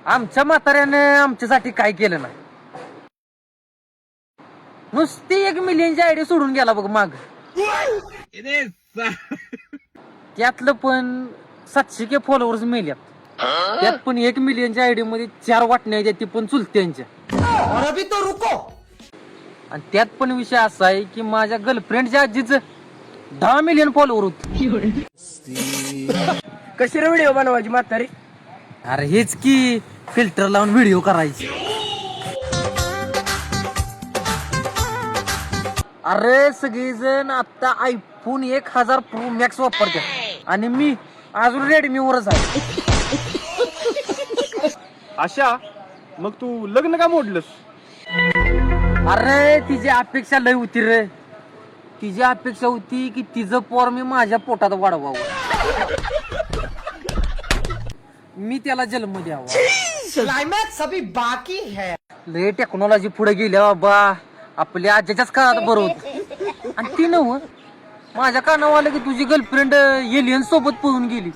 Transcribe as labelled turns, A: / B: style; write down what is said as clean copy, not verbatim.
A: आमच्या म्हाताऱ्यानं आमच्यासाठी काय केलं नाही. नुसती 1 मिलियनची आयडी सोडून गेला बघ माग. त्यातलं पण 700K फॉलोअर्स मेल्यात. त्यात पण 1 मिलियनच्या आयडी मध्ये 4 वाटण्या आहेत, ती पण चुलत्यांच्या. आणि त्यात पण विषय असा आहे की माझ्या गर्लफ्रेंडच्या आजीचं 10 मिलियन फॉलोअर होत.
B: कशी रे व्हिडिओ बनवायची म्हातारी?
A: अरे हेच की फिल्टर लावून व्हिडिओ करायची. अरे सगळेजण आता आयफोन 1000 प्रो मॅक्स वापरतात आणि मी अजून रेडमी वरच आहे.
B: आशा, मग तू लग्न का मोडलंस?
A: अरे तिची अपेक्षा लय होती रे. तिची अपेक्षा होती की तिचं पोर मी माझ्या पोटात वाढवावं, मी त्याला जन्म द्यावा.
C: क्लाइमॅक्स अभी बाकी है.
A: लय टेक्नॉलॉजी पुढे गेल्या बाबा. आपल्या आज्याच्याच काळात बरं होत. आणि ती नव माझ्या कानावर आलं की तुझी गर्लफ्रेंड एलियन सोबत पळून गेली.